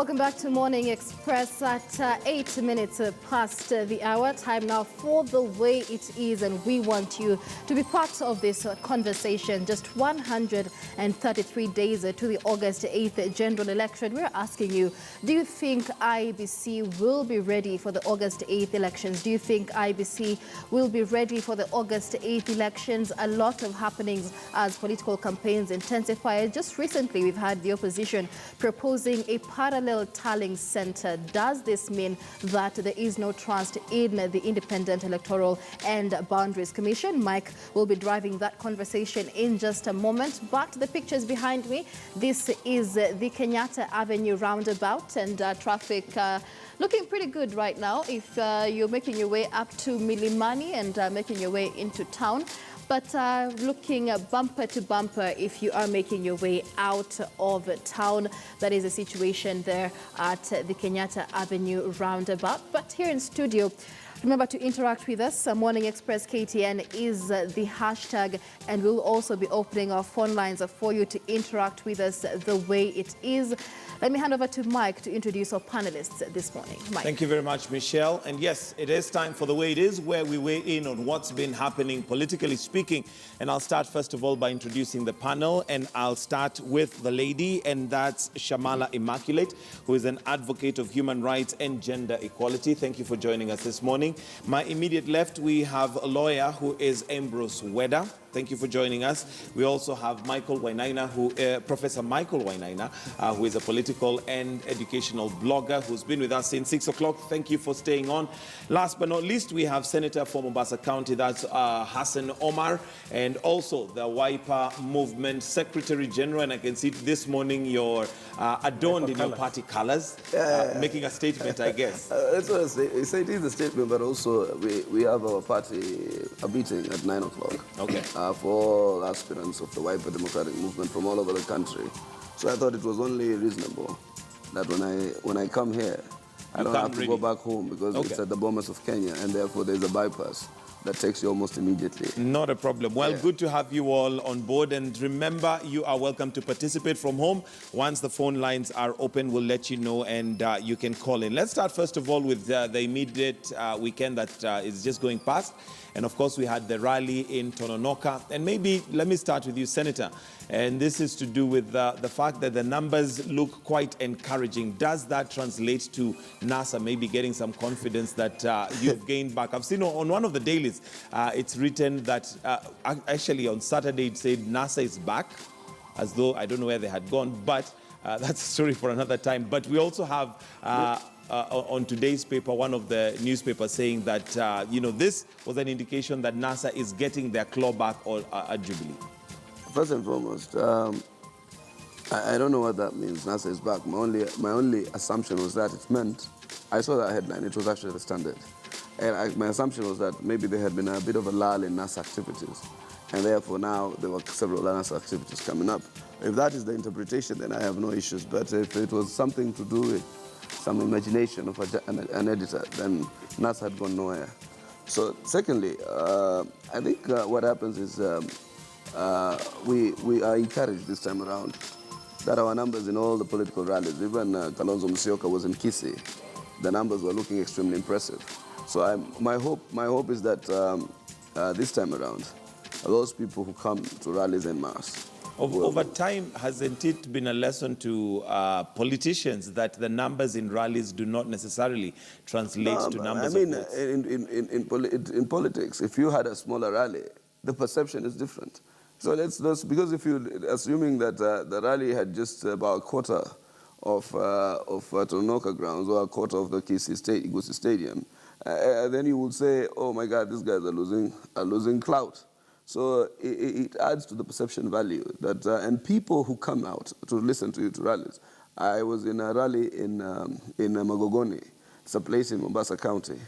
Welcome back to Morning Express at 8 minutes past the hour. Time now for The Way It Is, and we want you to be part of this conversation. Just 133 days to the August 8th general election. We're asking you, do you think IEBC will be ready for the August 8th elections? Do you think IEBC will be ready for the August 8th elections? A lot of happenings as political campaigns intensify. Just recently, we've had the opposition proposing a parallel tallying center. Does this mean that there is no trust in the Independent Electoral and Boundaries Commission? Mike will be driving that conversation in just a moment. But the pictures behind me, this is the Kenyatta Avenue roundabout, and traffic looking pretty good right now if you're making your way up to Milimani and making your way into town. But looking bumper to bumper if you are making your way out of town. That is the situation there at the Kenyatta Avenue roundabout. But here in studio, remember to interact with us. Morning Express KTN is the hashtag, and we'll also be opening our phone lines for you to interact with us the way it is. Let me hand over to Mike to introduce our panelists this morning. Mike. Thank you very much, Michelle. And yes, it is time for The Way It Is, where we weigh in on what's been happening politically speaking. And I'll start first of all by introducing the panel, and I'll start with the lady, and that's Shamala Immaculate, who is an advocate of human rights and gender equality. Thank you for joining us this morning. My immediate left, we have a lawyer who is Ambrose Weda. Thank you for joining us. We also have Michael Wainaina, Professor Michael Wainaina, who is a political and educational blogger who's been with us since 6 o'clock. Thank you for staying on. Last but not least, we have Senator for Mombasa County, that's Hassan Omar, and also the Wiper Movement Secretary General. And I can see this morning you're adorned in your party colors, making a statement, I guess. That's what I say. It is a statement, but also we have our party a meeting at 9 o'clock. Okay. For all aspirants of the Wiper Democratic Movement from all over the country. So I thought it was only reasonable that when I come here, I don't have to go back home because it's at the Bomas of Kenya, and therefore there's a bypass that takes you almost immediately. Not a problem. Well, good to have you all on board. And remember, you are welcome to participate from home. Once the phone lines are open, we'll let you know, and you can call in. Let's start first of all with the immediate weekend that is just going past. And of course, we had the rally in Tononoka. And maybe let me start with you, Senator. And this is to do with the fact that the numbers look quite encouraging. Does that translate to NASA maybe getting some confidence that you've gained back? I've seen on one of the dailies, it's written that actually on Saturday it said NASA is back, as though I don't know where they had gone, but that's a story for another time. But we also have on today's paper, one of the newspapers saying that, this was an indication that NASA is getting their claw back at Jubilee. First and foremost, I don't know what that means, NASA is back. My only assumption was that it meant, I saw that headline, it was actually the Standard. And my assumption was that maybe there had been a bit of a lull in NASA activities. And therefore now there were several NASA activities coming up. If that is the interpretation, then I have no issues. But if it was something to do with some imagination of an editor, then NASA had gone nowhere. So secondly, I think what happens is we are encouraged this time around that our numbers in all the political rallies, even Kalonzo Musyoka was in Kisii, the numbers were looking extremely impressive. So my hope is that this time around, those people who come to rallies en masse. Over time, hasn't it been a lesson to politicians that the numbers in rallies do not necessarily translate to numbers of votes? In politics, if you had a smaller rally, the perception is different. So let's because if you're assuming that the rally had just about a quarter of Tononoka grounds or a quarter of the Kisii Stadium, then you would say, oh my God, these guys are losing clout. So it adds to the perception value that and people who come out to listen to you to rallies. I was in a rally in Magogoni. It's a place in Mombasa County.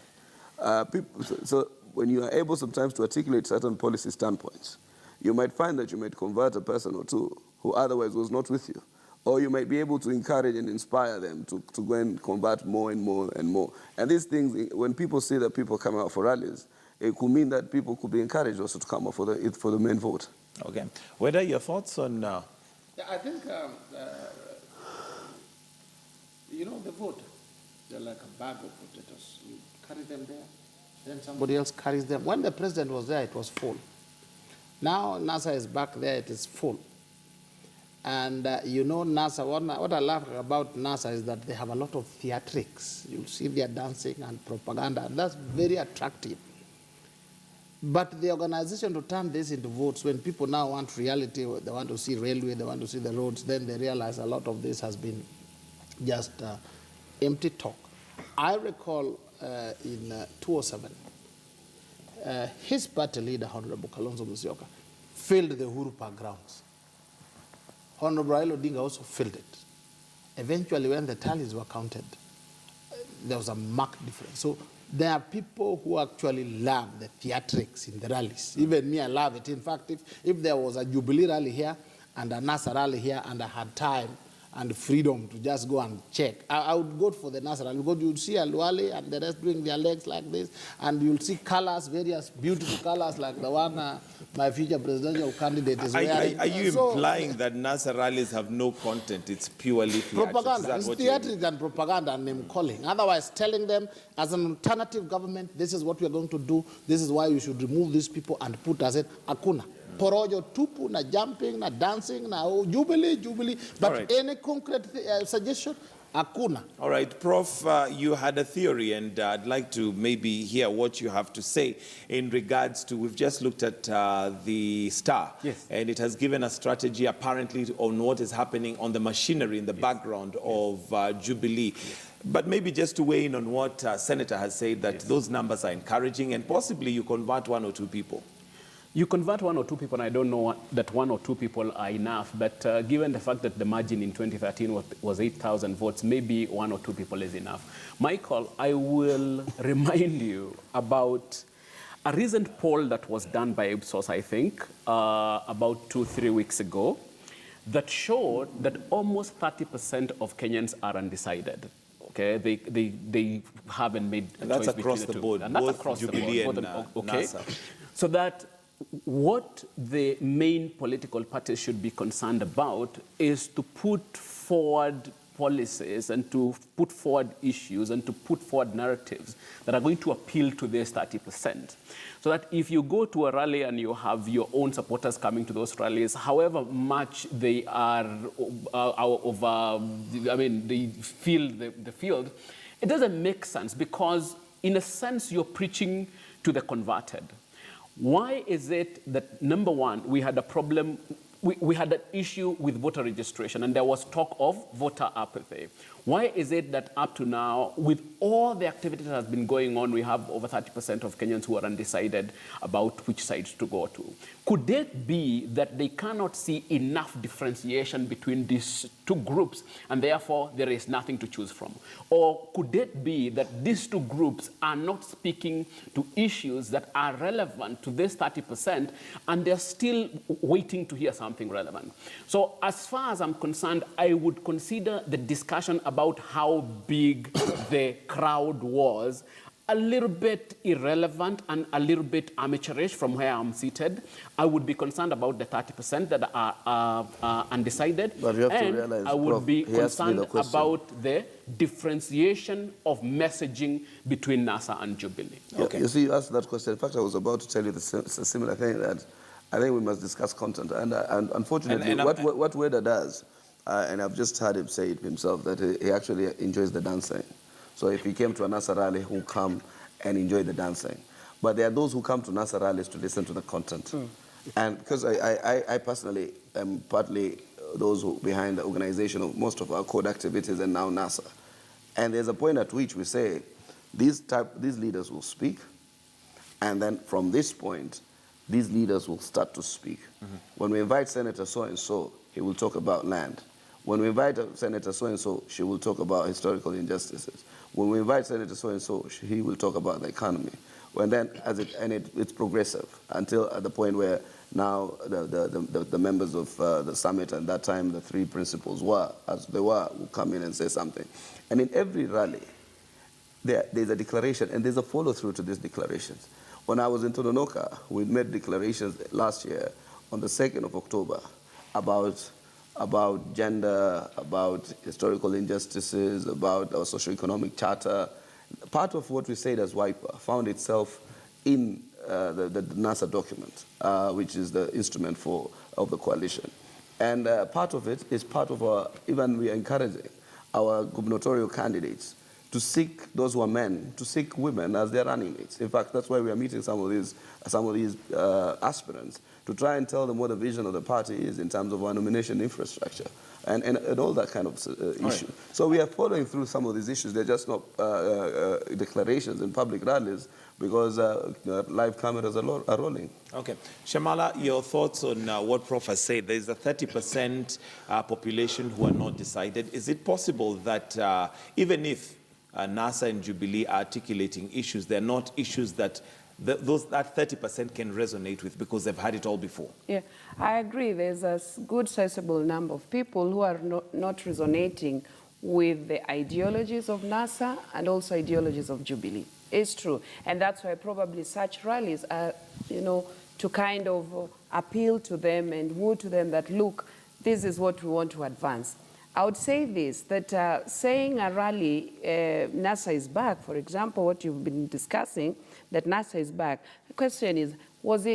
So when you are able sometimes to articulate certain policy standpoints, you might find that you might convert a person or two who otherwise was not with you. Or you might be able to encourage and inspire them to go and convert more and more and more. And these things, when people see that people come out for rallies, it could mean that people could be encouraged also to come out for the main vote. Okay. What are your thoughts on... Yeah, I think you know, the vote. They're like a bag of potatoes. You carry them there, then somebody else carries them. When the president was there, it was full. Now NASA is back there, it is full. And you know NASA, what I love about NASA is that they have a lot of theatrics. You'll see their dancing and propaganda, and that's very attractive. But the organization to turn this into votes, when people now want reality, they want to see railway, they want to see the roads, then they realize a lot of this has been just empty talk. I recall in 2007, his party leader, Honorable Kalonzo Musyoka, filled the Uhuru Park grounds. Honorable Raila Odinga also filled it. Eventually, when the tallies were counted, there was a marked difference. So there are people who actually love the theatrics in the rallies. Even me, I love it. In fact, if there was a Jubilee rally here and a NASA rally here and I had time and freedom to just go and check, I would go for the NASA rally. Because you'll see Alwale and the rest doing their legs like this, and you'll see colors, various beautiful colors like the one my future presidential candidate is wearing. Are you implying that NASA rallies have no content? It's purely theatrics? Propaganda. It's theatrics and propaganda and name calling. Otherwise, telling them as an alternative government, this is what we are going to do, this is why you should remove these people and put as it akuna. Porojo tupu, na jumping, na dancing, na jubilee. But right. Any concrete suggestion? Akuna. All right, Prof, you had a theory, and I'd like to maybe hear what you have to say in regards to, we've just looked at the Star, yes, and it has given a strategy apparently on what is happening on the machinery in the background of Jubilee. But maybe just to weigh in on what Senator has said, that those numbers are encouraging, and possibly you convert 1 or 2 people. You convert 1 or 2 people, and I don't know that 1 or 2 people are enough, but given the fact that the margin in 2013 was 8,000 votes, maybe 1 or 2 people is enough. Michael, I will remind you about a recent poll that was done by Ipsos, I think, about 2-3 weeks ago, that showed that almost 30% of Kenyans are undecided. Okay, they haven't made a and that's choice across between the board, and that's both across Jubilee the board. and Okay, NASA. So that what the main political parties should be concerned about is to put forward policies and to put forward issues and to put forward narratives that are going to appeal to this 30%. So that if you go to a rally and you have your own supporters coming to those rallies, however much they are they fill the field, it doesn't make sense, because in a sense you're preaching to the converted. Why is it that, number one, we had a problem, we had an issue with voter registration, and there was talk of voter apathy? Why is it that up to now, with all the activity that has been going on, we have over 30% of Kenyans who are undecided about which side to go to? Could it be that they cannot see enough differentiation between these two groups, and therefore there is nothing to choose from? Or could it be that these two groups are not speaking to issues that are relevant to this 30%, and they're still waiting to hear something relevant? So as far as I'm concerned, I would consider the discussion about how big the crowd was a little bit irrelevant and a little bit amateurish from where I'm seated. I would be concerned about the 30% that are undecided. But you have to realize, I would be concerned about the differentiation of messaging between NASA and Jubilee. Okay. You see, you asked that question. In fact, I was about to tell you the similar thing, that I think we must discuss content. And unfortunately, what Weda does, and I've just heard him say it himself, that he actually enjoys the dancing. So if he came to a NASA rally, he'll come and enjoy the dancing. But there are those who come to NASA rallies to listen to the content. And because I personally am partly those who behind the organization of most of our code activities and now NASA. And there's a point at which we say, these leaders will speak, and then from this point, these leaders will start to speak. When we invite Senator so-and-so, he will talk about land. When we invite Senator so-and-so, she will talk about historical injustices. When we invite Senator so-and-so, he will talk about the economy. When then, it's progressive until at the point where now the members of the summit, and that time the three principals were, as they were, will come in and say something. And in every rally, there's a declaration, and there's a follow-through to these declarations. When I was in Tononoka, we made declarations last year on the 2nd of October about about gender, about historical injustices, about our socio-economic charter. Part of what we said as WIPA found itself in the NASA document, which is the instrument of the coalition. And part of it is part of our, even we are encouraging our gubernatorial candidates to seek, those who are men, to seek women as their running mates. In fact, that's why we are meeting some of these aspirants to try and tell them what the vision of the party is in terms of our nomination infrastructure and all that kind of issue. Right. So we are following through some of these issues. They're just not declarations in public rallies because live cameras are rolling. Okay. Shamala, your thoughts on what Prof has said. There's a 30% population who are not decided. Is it possible that even if NASA and Jubilee are articulating issues, they're not issues that that 30% can resonate with because they've had it all before? Yeah, I agree. There's a good sizable number of people who are not resonating with the ideologies of NASA and also ideologies of Jubilee. It's true. And that's why probably such rallies are, to kind of appeal to them and woo to them that, look, this is what we want to advance. I would say this, that saying a rally, NASA is back, for example, what you've been discussing, that NASA is back. The question is,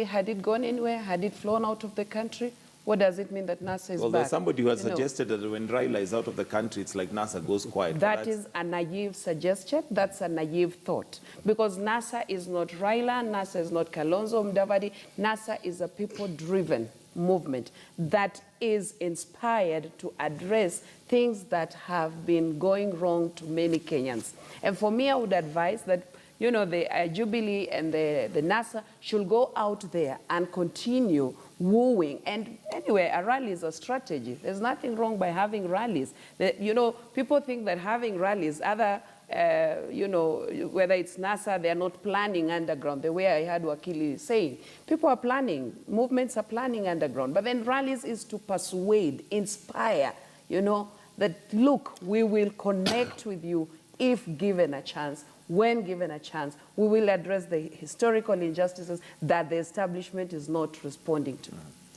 had it gone anywhere? Had it flown out of the country? What does it mean that NASA is back? Well, there's somebody who has suggested that when Raila is out of the country, it's like NASA goes quiet. That is a naive suggestion. That's a naive thought. Because NASA is not Raila, NASA is not Kalonzo Mudavadi. NASA is a people-driven movement that is inspired to address things that have been going wrong to many Kenyans. And for me, I would advise that the Jubilee and the NASA should go out there and continue wooing. And anyway, a rally is a strategy. There's nothing wrong by having rallies. People think that having rallies, whether it's NASA, they're not planning underground, the way I heard Wakili saying. People are planning, movements are planning underground. But then rallies is to persuade, inspire, that, look, we will connect with you if given a chance. When given a chance, we will address the historical injustices that the establishment is not responding to.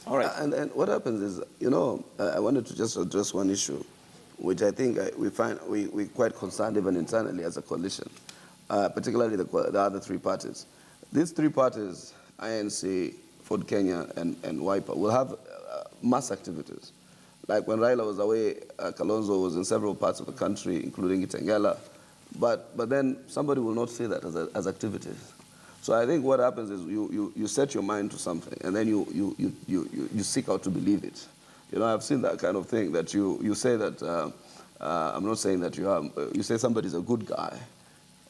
All right. And what happens is, I wanted to just address one issue, which I think we're quite concerned even internally as a coalition, particularly the other three parties. These three parties, INC, Ford Kenya, and WIPA, will have mass activities. Like when Raila was away, Kalonzo was in several parts of the country, including Itengela. But then somebody will not see that as activities. So I think what happens is you set your mind to something, and then you seek out to believe it. I've seen that kind of thing, that you say that, I'm not saying that you say somebody's a good guy,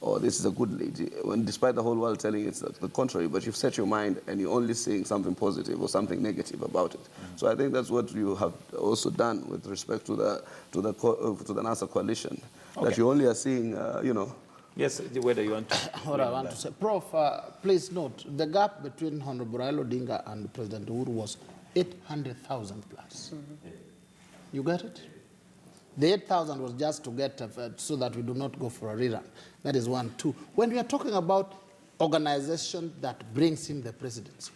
or this is a good lady, when despite the whole world telling it's the contrary, but you've set your mind and you're only seeing something positive or something negative about it. So I think that's what you have also done with respect to the NASA coalition. Okay. That you only are seeing, Yes, whether you want to. What I want to say, Prof, please note, the gap between Honorable Raila Odinga and President Uhuru was 800,000 plus. Mm-hmm. You get it? The 8,000 was just to get, so that we do not go for a rerun. That is one. Two, when we are talking about organization that brings in the presidency,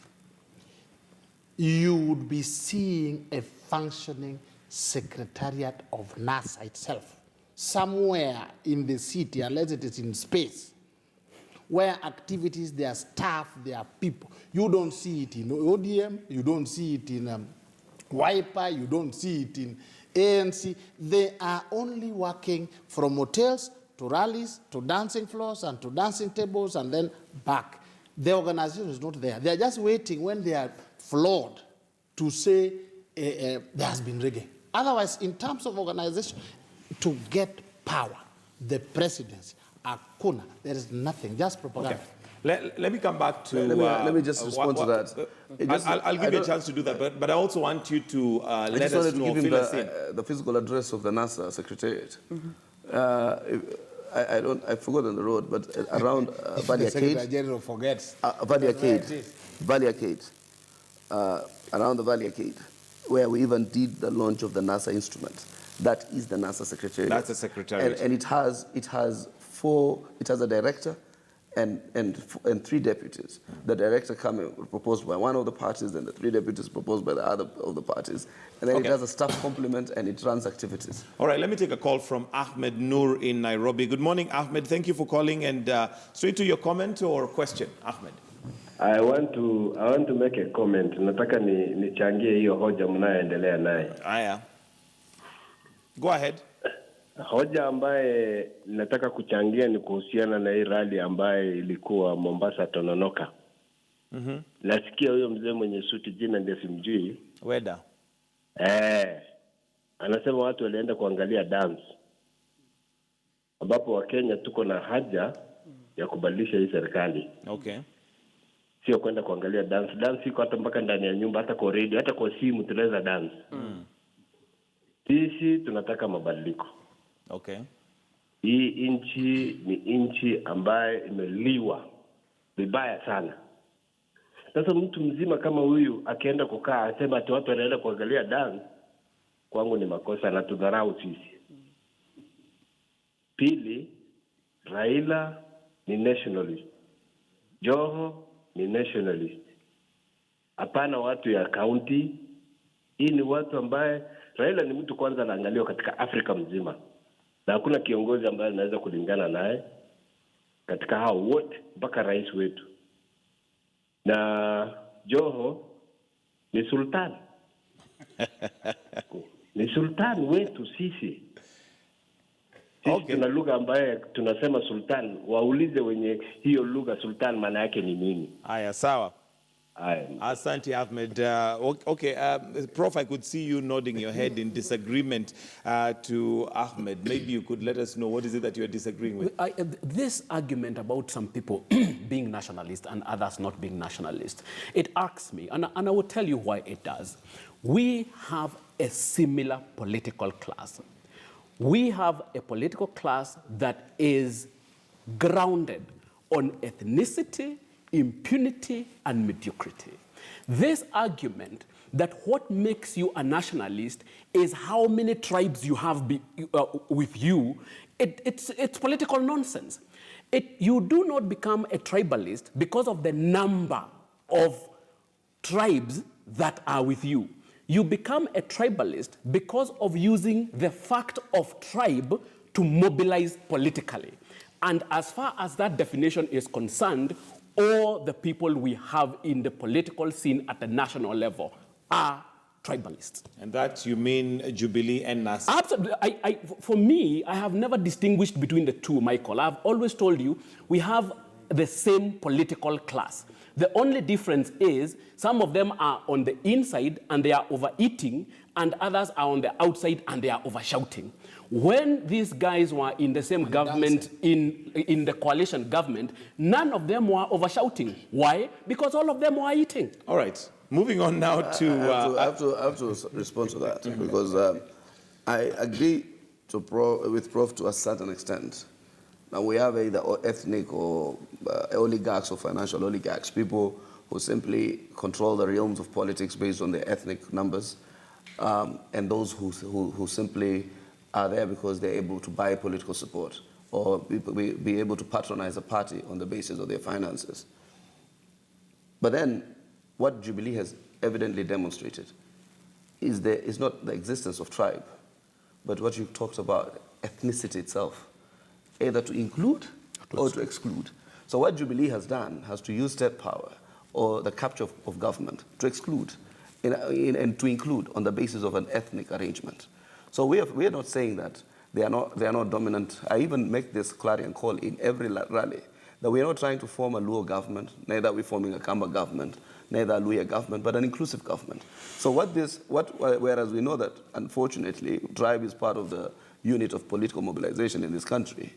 you would be seeing a functioning secretariat of NASA itself, somewhere in the city, unless it is in space, where activities, their staff, their people. You don't see it in ODM, you don't see it in WIPA, you don't see it in ANC. They are only working from hotels to rallies, to dancing floors, and to dancing tables, and then back. The organization is not there. They are just waiting when they are flawed to say there has been reggae. Otherwise, in terms of organization, to get power, the presidency, akuna, there is nothing, just propaganda. Okay. Let me come back to... Let me just respond to that. I'll give you a chance to do that, but I also want you to let us know, fill us in. The physical address of the NASA Secretariat. Mm-hmm. I've forgotten the road, but around Valley Arcade. The Secretary General forgets. Valley Arcade. Around the Valley Arcade, where we even did the launch of the NASA instrument. That is the NASA Secretariat. That's the Secretariat. And it has a director, and 3 deputies. The director proposed by one of the parties, and the 3 deputies proposed by the other of the parties. And then it does a staff complement and it runs activities. All right, let me take a call from Ahmed Noor in Nairobi. Good morning, Ahmed. Thank you for calling, and straight to your comment or question, Ahmed. I want to make a comment. Nataka nichangie hiyo hoja mnayoendelea naye. Aya. Go ahead. Hoja ambaye nataka kuchangia ni kuhusiana na hii rally ambaye ilikuwa Mombasa Tononoka. Nasikia huyo mzee mwenye suti, jina ndio simjui. Weda. Anasema watu walienda kuangalia dance. Ambapo Wakenya tuko na haja ya kubadilisha hii serikali. Okay. Sio kwenda kuangalia dance. Dance iko hata mpaka ndani ya nyumba, hata kwa radio, hata kwa simu tunaweza dance. Sisi tunataka mabadiliko. Okay. Hii nchi ni nchi ambaye imeliwa vibaya sana. Sasa mtu mzima kama huyu akienda kukaa asema ati watu wanaenda kuangalia dance, kwangu ni makosa na tudharau sisi. Pili, Raila ni nationalist. Joho ni nationalist. Hapana watu ya county. Hii ni watu ambaye Raila ni mtu kwanza anaangaliwa katika Afrika mzima. Na hakuna kiongozi ambaye anaweza kulingana naye katika hao wote mpaka rais wetu. Na Joho ni sultan. Ni sultan wetu sisi. Sisi tuna lugha ambaye tunasema sultan. Waulize wenye hiyo lugha sultan maana yake ni nini. Aya, sawa. Asante, Ahmed. Okay, Prof, I could see you nodding your head in disagreement to Ahmed. Maybe you could let us know what is it that you are disagreeing with? This argument about some people being nationalist and others not being nationalist, it irks me, and I will tell you why it does. We have a similar political class. We have a political class that is grounded on ethnicity, impunity, and mediocrity. This argument that what makes you a nationalist is how many tribes you have with you, it's political nonsense. You do not become a tribalist because of the number of tribes that are with you. You become a tribalist because of using the fact of tribe to mobilize politically. And as far as that definition is concerned, all the people we have in the political scene at the national level are tribalists. And that you mean Jubilee and NASA? Absolutely. For me, I have never distinguished between the two, Michael. I've always told you we have the same political class. The only difference is some of them are on the inside and they are overeating, and others are on the outside and they are overshouting. When these guys were in the same government, in the coalition government, none of them were overshouting. Why? Because all of them were eating. All right. Moving on now to... I have to respond to that because I agree with Prof to a certain extent. Now we have either ethnic or oligarchs or financial oligarchs, people who simply control the realms of politics based on their ethnic numbers, and those who simply are there because they're able to buy political support or be able to patronize a party on the basis of their finances. But then, what Jubilee has evidently demonstrated is not the existence of tribe, but what you talked about, ethnicity itself, either to include or to exclude. So what Jubilee has done has to use state power or the capture of government to exclude and to include on the basis of an ethnic arrangement. So we are not saying that they are not dominant. I even make this clarion call in every rally that we are not trying to form a Luo government, neither are we forming a Kamba government, neither a Luhya government, but an inclusive government. So whereas we know that, unfortunately, tribe is part of the unit of political mobilization in this country,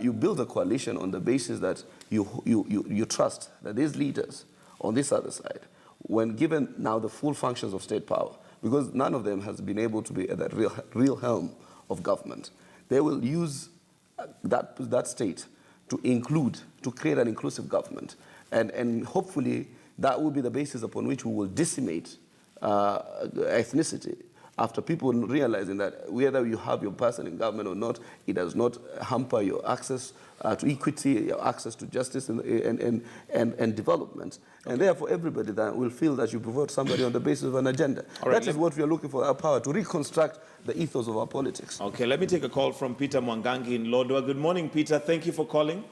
you build a coalition on the basis that you trust that these leaders on this other side, when given now the full functions of state power, because none of them has been able to be at the real helm of government, they will use that state to create an inclusive government. And hopefully that will be the basis upon which we will decimate ethnicity after people realizing that whether you have your person in government or not, it does not hamper your access to equity, your access to justice and development. Okay. And therefore, everybody that will feel that you promote somebody on the basis of an agenda. Right, that is what we are looking for, our power, to reconstruct the ethos of our politics. Okay, let me take a call from Peter Mwangangi in Lodwar. Good morning, Peter. Thank you for calling.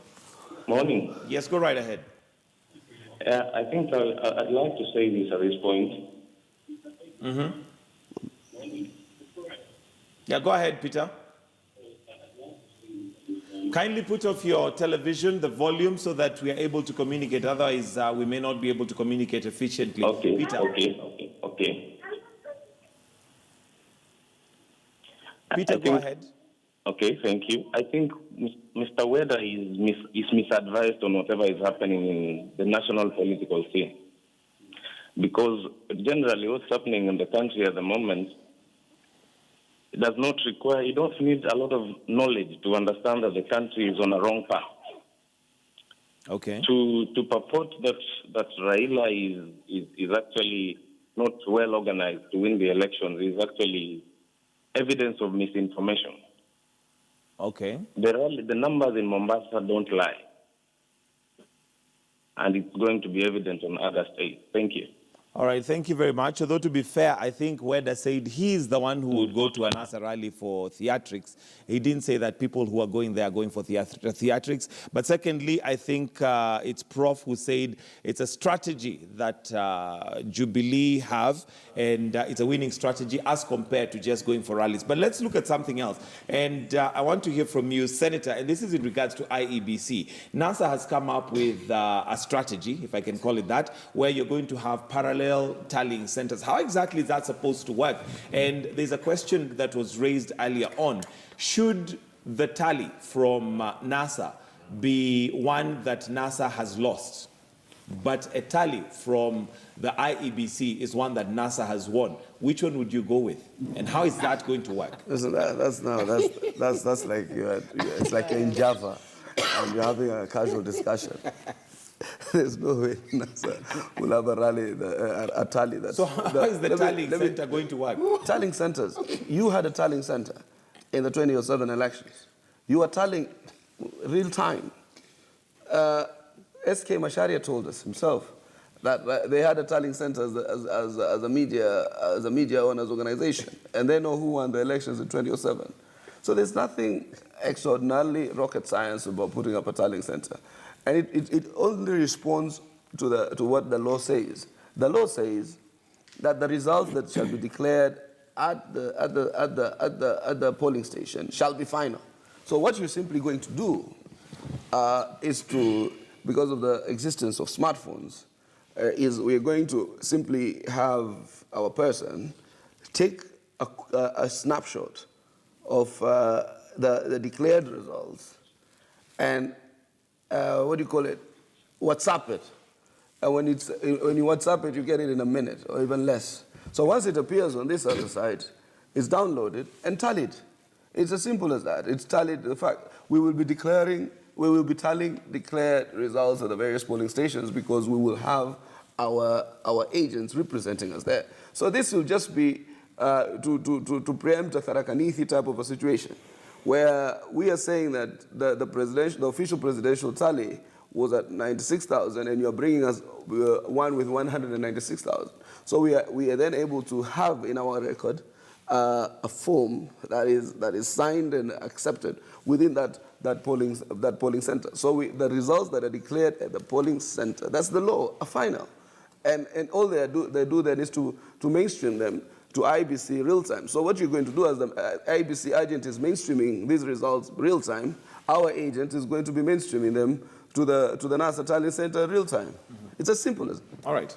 Morning. Yes, go right ahead. I think I'd like to say this at this point. Mm-hmm. Yeah, go ahead, Peter. Kindly put off your television, the volume, so that we are able to communicate. Otherwise, we may not be able to communicate efficiently. Okay, Peter. Okay. Peter, go ahead. Okay, thank you. I think Mr. Weda is misadvised on whatever is happening in the national political scene. Because generally what's happening in the country at the moment, it does not require, you don't need a lot of knowledge to understand that the country is on a wrong path. Okay. To purport that Raila is actually not well organized to win the elections is actually evidence of misinformation. Okay. The numbers in Mombasa don't lie. And it's going to be evident on other states. Thank you. All right, thank you very much. Although, to be fair, I think Weda said he's the one who would go to a NASA rally for theatrics. He didn't say that people who are going there are going for theatrics. But secondly, I think it's Prof who said it's a strategy that Jubilee have, and it's a winning strategy as compared to just going for rallies. But let's look at something else. And I want to hear from you, Senator, and this is in regards to IEBC. NASA has come up with a strategy, if I can call it that, where you're going to have parallel tallying centers. How exactly is that supposed to work? And there's a question that was raised earlier on. Should the tally from NASA be one that NASA has lost, but a tally from the IEBC is one that NASA has won? Which one would you go with? And how is that going to work? Listen, that's like it's like you're in Java and you're having a casual discussion. There's no way NASA will have a rally, a tally. So how is the tallying center going to work? Tallying centers. You had a tallying center in the 2007 elections. You were tallying real time. S.K. Macharia told us himself that they had a tallying center as a media owners organization, and they know who won the elections in 2007. So there's nothing extraordinarily rocket science about putting up a tallying center. And it only responds to what the law says. The law says that the results that shall be declared at the polling station shall be final. So what you're simply going to do is to, because of the existence of smartphones, is we're going to simply have our person take a snapshot of the declared results and WhatsApp it. And when you WhatsApp it, you get it in a minute or even less. So once it appears on this other side, it's downloaded and tallied. It's as simple as that. It's tallied. The fact we will be tallying declared results at the various polling stations because we will have our agents representing us there. So this will just be to preempt a Tharakanithi type of a situation, where we are saying that the official presidential tally was at 96,000, and you're bringing us one with 196,000. So we are then able to have in our record a form that is signed and accepted within that polling center. So the results that are declared at the polling center, that's the law, are final, and all they do then is to mainstream them to IEBC real time. So what you're going to do as the IEBC agent is mainstreaming these results real time, our agent is going to be mainstreaming them to the NASA Tallying Center real time. Mm-hmm. It's as simple as that. All right.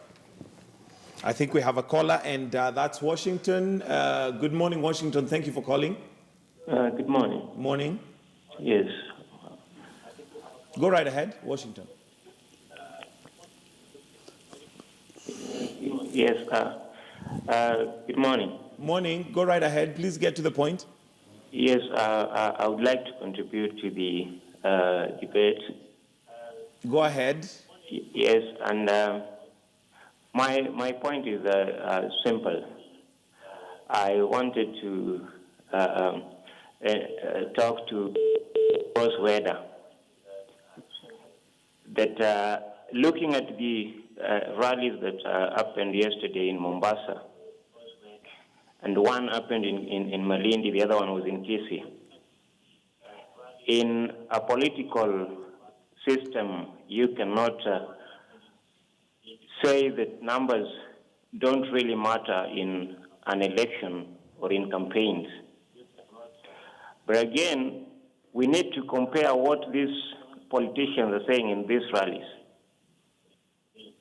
I think we have a caller, and that's Washington. Good morning, Washington. Thank you for calling. Good morning. Morning. Yes. Go right ahead, Washington. Yes. Good morning. Morning. Go right ahead. Please get to the point. Yes, I would like to contribute to the debate. Go ahead. Yes, and my point is simple. I wanted to talk to Boss Weather that looking at the rallies that happened yesterday in Mombasa, and one happened in Malindi, the other one was in Kisii. In a political system, you cannot say that numbers don't really matter in an election or in campaigns. But again, we need to compare what these politicians are saying in these rallies.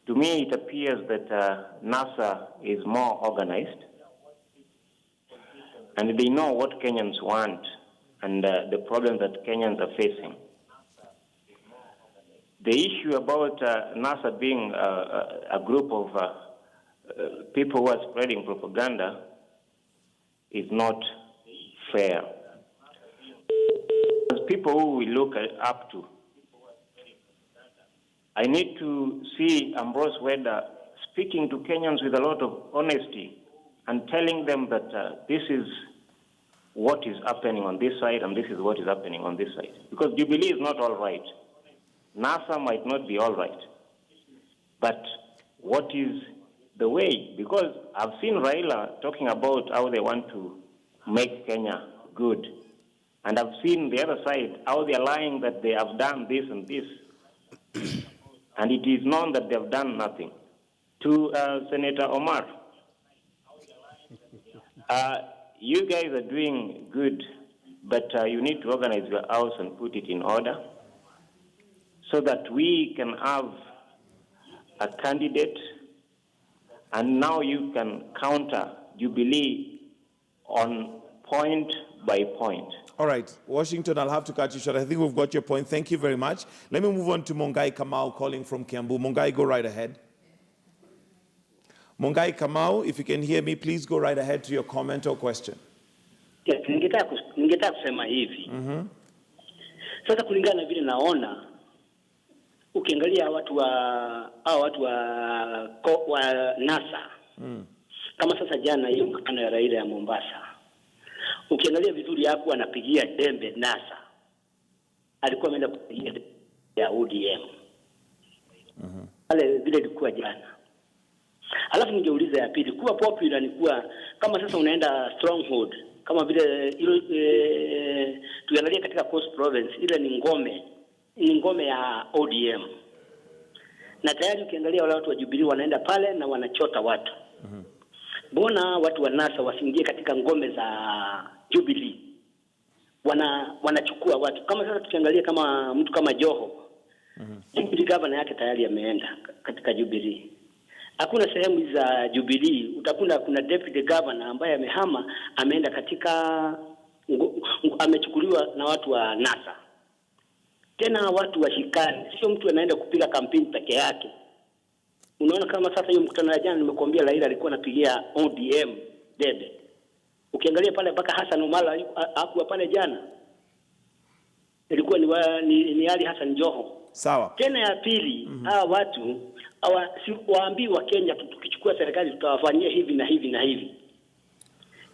To me, it appears that NASA is more organized, and they know what Kenyans want and the problems that Kenyans are facing. The issue about NASA being a group of people who are spreading propaganda is not fair. As people who we look up to, I need to see Ambrose Weather speaking to Kenyans with a lot of honesty and telling them that this is what is happening on this side and this is what is happening on this side. Because Jubilee is not all right. NASA might not be all right. But what is the way? Because I've seen Raila talking about how they want to make Kenya good. And I've seen the other side, how they're lying that they have done this and this. And it is known that they have done nothing. To Senator Omar, you guys are doing good, but you need to organize your house and put it in order so that we can have a candidate, and now you can counter Jubilee on point by point. All right, Washington, I'll have to cut you short. I think we've got your point. Thank you very much. Let me move on to Mongai Kamau calling from Kiambu. Mongai, go right ahead. Mongai Kamau, if you can hear me, please go right ahead to your comment or question. Yes, ningetaka kusema hivi. Sasa kulingana na vile naona, ukiangalia watu wa NASA, kama sasa jana hiyo mkutano ya Raila ya Mombasa, ukiangalia vizuri hapo anapigia dembe NASA, alikuwa ameenda kupigia ya ODM. Pale vile ilikuwa jana. Alafu ningeuliza ya pili, kuwa popular ni kuwa kama sasa unaenda stronghold, kama vile tuangalia katika Coast Province, ile ni ngome ya ODM. Na tayari ukiangalia wale watu wa Jubilee wanaenda pale na wanachota watu. Mbona watu wa NASA wasiingie katika ngome za Jubilee? Wanachukua watu. Kama sasa tukiangalia kama mtu kama Joho, Jubilee governor yake tayari ameenda katika Jubilee. Hakuna sehemu za Jubilee utakuta kuna deputy governor ambaye amehama, ameenda katika amechukuliwa na watu wa NASA. Tena watu washikane, sio mtu anaenda kupiga kampeni peke yake. Unaona kama sasa hiyo mkutano wa jana nimekuambia Raila alikuwa anapigia ODM debe. Ukiangalia pale mpaka Hassan Omala hakuwa pale jana. Ilikuwa ni Ali Hassan Joho. Sawa. Tena ya pili, hawa watu waambii wa Kenya tukichukua serikali tutawafanyia hivi na hivi na hivi.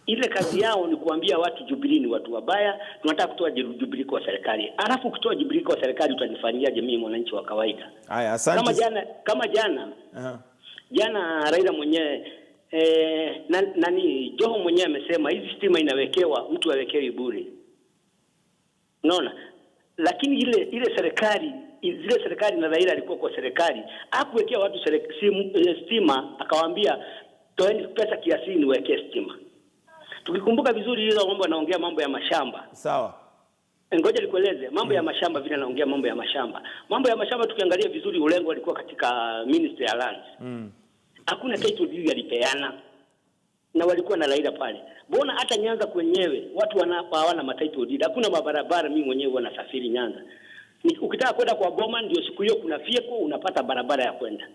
Ile kazi yao ni kuambia watu Jubilee ni watu wabaya, tunataka kutoa Jubilee kwa serikali. Alafu kutoa Jubilee kwa serikali utanifanyia jamii mwananchi wa kawaida. Haya, asante. Kama jana. Jana Raila mwenyewe Joho mwenyewe amesema hizi stima inawekewa mtu awekewe bure. Unaona? Lakini ile serikali zile serikali na Raila alikuwa kwa serikali, hakuwekea watu stima, akawaambia toeni pesa kiasi niwekee stima. Tukikumbuka vizuri hizo mambo anaongea mambo ya mashamba. Sawa. Ngoja nikueleze mambo ya mashamba vile anaongea mambo ya mashamba. Mambo ya mashamba tukiangalia vizuri ulengo alikuwa katika Ministry ya Lands. Hakuna title deed alipeana. Na walikuwa na Raila pale. Mbona hata Nyanza kwenyewe watu hawana matitle deed. Hakuna mabarabara, mimi mwenyewe wanasafiri Nyanza. Ukitaka kwenda kwa Boma ndio siku hiyo kuna fieko unapata barabara ya kwenda.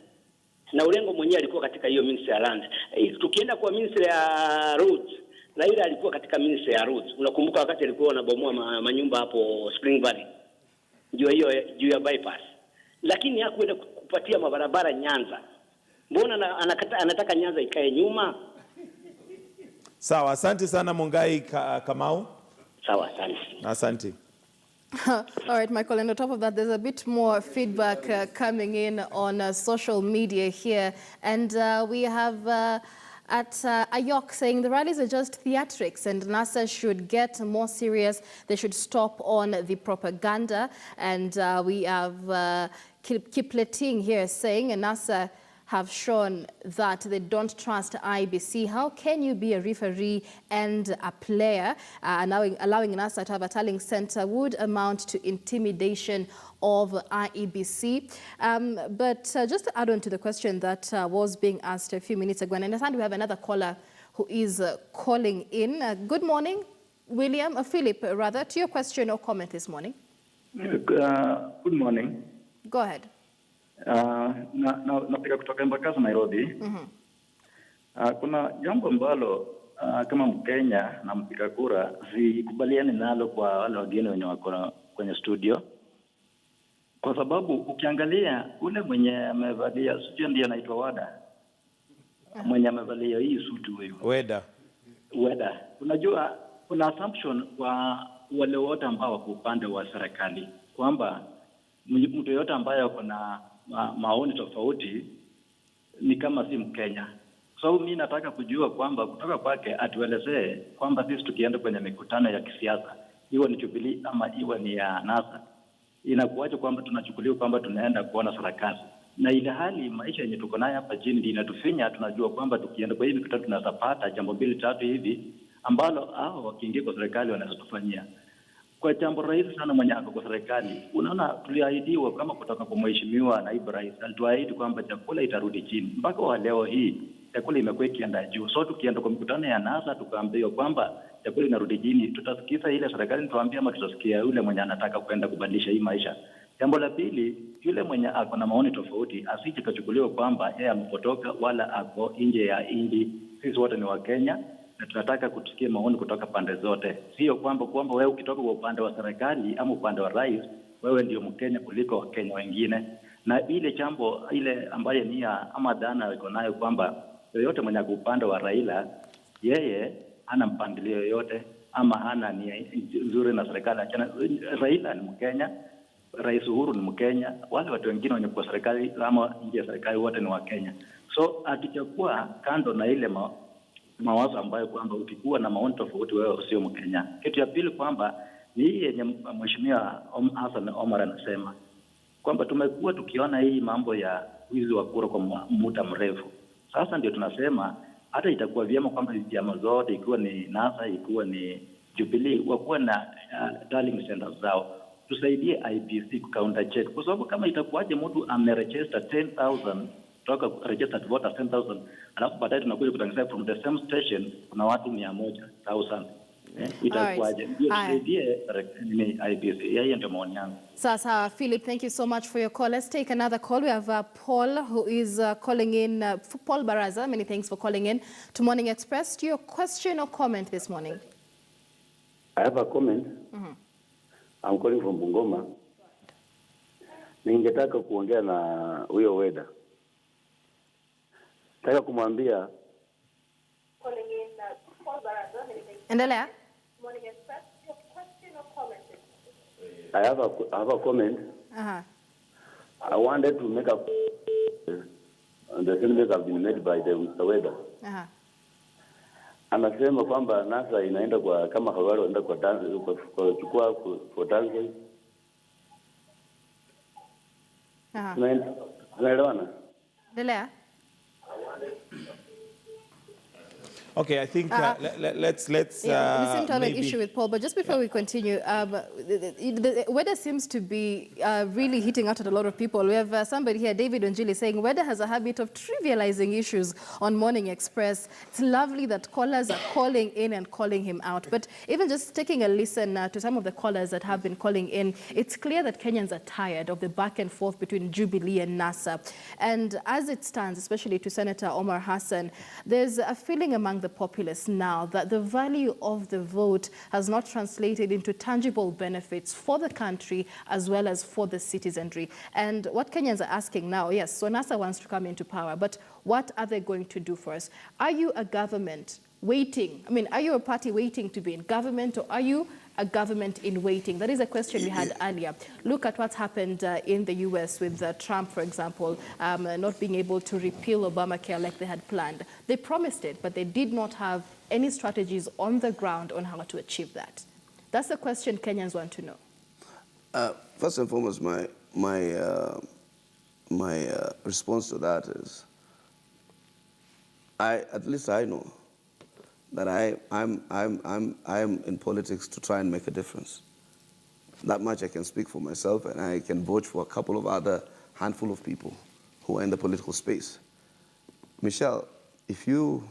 Na ulengo mwenyewe alikuwa katika hiyo Ministry ya Lands. Tukienda kwa Ministry ya Roads, Raila alikuwa katika Ministry ya Roads. Unakumbuka wakati alikuwa anabomoa manyumba hapo Spring Valley. Juu ya bypass. Lakini hakuenda kupatia mabarabara Nyanza. Mbona anataka Nyanza ikae nyuma? Sawa, asante sana Mungai Kamau. Sawa, asante. Asante. All right, Michael, and on top of that, there's a bit more feedback coming in on social media here. And we have at Ayok saying the rallies are just theatrics and NASA should get more serious. They should stop on the propaganda. And we have Kipleting here saying NASA have shown that they don't trust IEBC. How can you be a referee and a player? Allowing NASA to have a tallying center would amount to intimidation of IEBC. But just to add on to the question that was being asked a few minutes ago, and I understand we have another caller who is calling in. Good morning, Philip, rather, to your question or comment this morning. Good morning. Go ahead. Napiga kutoka Mombasa Nairobi. Kuna jambo ambalo kama Mkenya na mpiga kura sikubaliani nalo kwa wale wageni wenye wako kwenye studio, kwa sababu ukiangalia ule mwenye amevalia sio ndiye anaitwa Wada, mwenye amevalia hii suti huyo Weda. Unajua kuna assumption kwa wale wote ambao wako upande wa serikali kwamba mtu yote ambaye ako na maoni tofauti ni kama si Mkenya. So mimi nataka kujua kwamba kutoka kwake atuelezee kwamba sisi tukienda kwenye mikutano ya kisiasa, iwe ni Jubilee ama iwe ni ya NASA, inakuwaje kwamba tunachukuliwa kwamba tunaenda kuona serikali, na ile hali maisha yenye tuko nayo hapa chini ndio inatufinya. Tunajua kwamba tukienda kwa hivi mikutano tunaweza pata jambo mbili tatu hivi ambalo hao wakiingia kwa serikali wanaweza kufanyia. Kwa jambo rahisi sana mwenye ako kwa serikali, unaona tuliahidiwa kama kutoka kwa mheshimiwa naibu rais, alituahidi kwamba chakula itarudi chini. Mpaka wa leo hii chakula imekuwa ikienda juu. So tukienda kwa mkutano ya NASA tukaambiwa kwamba chakula inarudi chini, tutasikiza ile serikali tuambie ama tutasikia yule mwenye anataka kwenda kubadilisha hii maisha? Jambo la pili, yule mwenye ako na maoni tofauti asije kachukuliwa kwamba yeye amepotoka wala ako nje ya nchi. Sisi wote ni wa Kenya na tunataka kusikia maoni kutoka pande zote. Sio kwamba wewe ukitoka kwa upande wa serikali ama upande wa rais, wewe ndio Mkenya kuliko Wakenya wengine. Na ile jambo ile ambaye nia ama dhana iko nayo kwamba yoyote mwenye upande wa Raila, yeye hana mpangilio yoyote ama hana nia nzuri na serikali. Raila ni Mkenya, Rais Uhuru ni Mkenya, wale watu wengine wenye kwa serikali ama nje ya serikali wote ni Wakenya. So akichukua kando na ile mawazo ambayo kwamba ukikuwa na maoni tofauti wewe sio Mkenya. Kitu ya pili kwamba ni hii yenye Mheshimiwa Hassan Omar anasema kwamba tumekuwa tukiona hii mambo ya wizi wa kura kwa muda mrefu. Sasa ndio tunasema hata itakuwa vyema kwamba vyama zote, ikiwa ni NASA, ikiwa ni Jubilee, wakuwa na tallying centers zao. Tusaidie IEBC counter check, kwa sababu kama itakuwaje mtu ameregister 10,000 kutoka registered voters 10,000 alafu baadaye tunakuja kutangaza from the same station kuna watu 100,000. Itakuwaje? Ndio tusaidie ni IEBC. Yeye ndio maoni yangu. Sasa Philip, thank you so much for your call. Let's take another call. We have Paul who is calling in. Paul Baraza, many thanks for calling in to Morning Express. Do you have a question or comment this morning? I have a comment. I'm calling from Bungoma. Ningetaka kuongea na huyo Weda. Nataka kumwambia endelea. I have a comment. I wanted to make a on the statements have been made by the Mr. Weda. Anasema kwamba NASA inaenda kwa kama hawali wanaenda kwa dance kwa chukua for dance. Tunaelewana? Endelea. Okay, I think let's we seem to have an issue with Paul, but just before we continue, the weather seems to be really hitting out at a lot of people. We have somebody here, David Onjili, saying weather has a habit of trivializing issues on Morning Express. It's lovely that callers are calling in and calling him out, but even just taking a listen to some of the callers that have been calling in, it's clear that Kenyans are tired of the back and forth between Jubilee and NASA. And as it stands, especially to Senator Omar Hassan, there's a feeling among the populace now that the value of the vote has not translated into tangible benefits for the country as well as for the citizenry. And what Kenyans are asking now, yes, so NASA wants to come into power, but what are they going to do for us? Are you a government waiting? I mean, are you a party waiting to be in government, or are you a government in waiting? That is a question we had earlier. Look at what's happened in the US with Trump, for example, not being able to repeal Obamacare like they had planned. They promised it, but they did not have any strategies on the ground on how to achieve that. That's the question Kenyans want to know. First and foremost, my response to that is, at least I know that I'm in politics to try and make a difference. That much I can speak for myself, and I can vouch for a couple of other handful of people who are in the political space. Michelle, if you,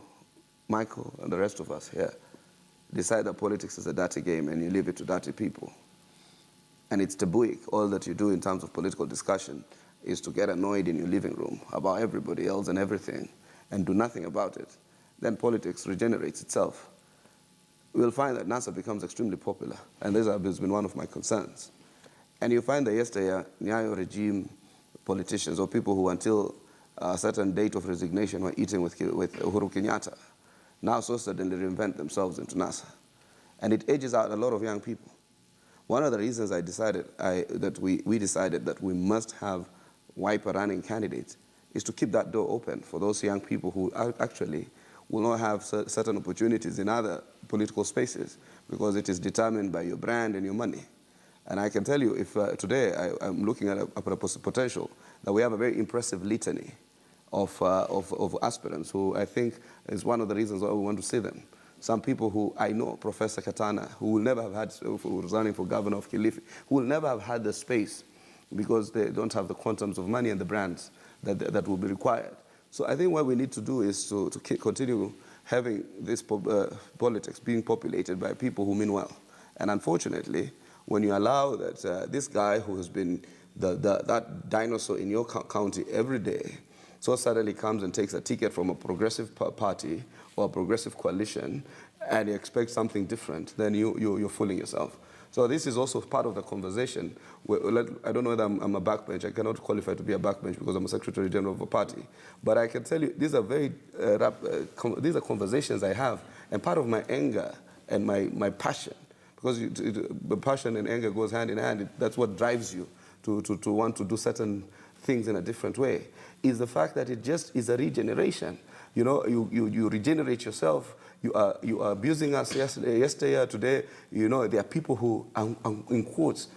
Michael, and the rest of us here decide that politics is a dirty game and you leave it to dirty people, and it's tabooic, all that you do in terms of political discussion is to get annoyed in your living room about everybody else and everything and do nothing about it, then politics regenerates itself. We'll find that NASA becomes extremely popular, and this has been one of my concerns. And you'll find that yesterday, Nyayo regime politicians or people who until a certain date of resignation were eating with Uhuru Kenyatta now so suddenly reinvent themselves into NASA. And it ages out a lot of young people. One of the reasons we decided that we must have wiper running candidates is to keep that door open for those young people who actually will not have certain opportunities in other political spaces because it is determined by your brand and your money. And I can tell you, if today I'm looking at a potential, that we have a very impressive litany of aspirants who I think is one of the reasons why we want to see them. Some people who I know, Professor Katana, who will never have had, who was running for governor of Kilifi, who will never have had the space because they don't have the quantums of money and the brands that will be required. So I think what we need to do is to continue having this politics being populated by people who mean well. And unfortunately, when you allow that this guy who has been that dinosaur in your county every day, so suddenly comes and takes a ticket from a progressive party or a progressive coalition and you expect something different, then you're fooling yourself. So this is also part of the conversation. I don't know whether I'm a backbench. I cannot qualify to be a backbench because I'm a Secretary General of a party. But I can tell you, these are these are conversations I have. And part of my anger and my passion, because the passion and anger goes hand in hand, that's what drives you to want to do certain things in a different way, is the fact that it just is a regeneration. You know, you regenerate yourself. You are abusing us yesterday, today. You know, there are people who, in quotes,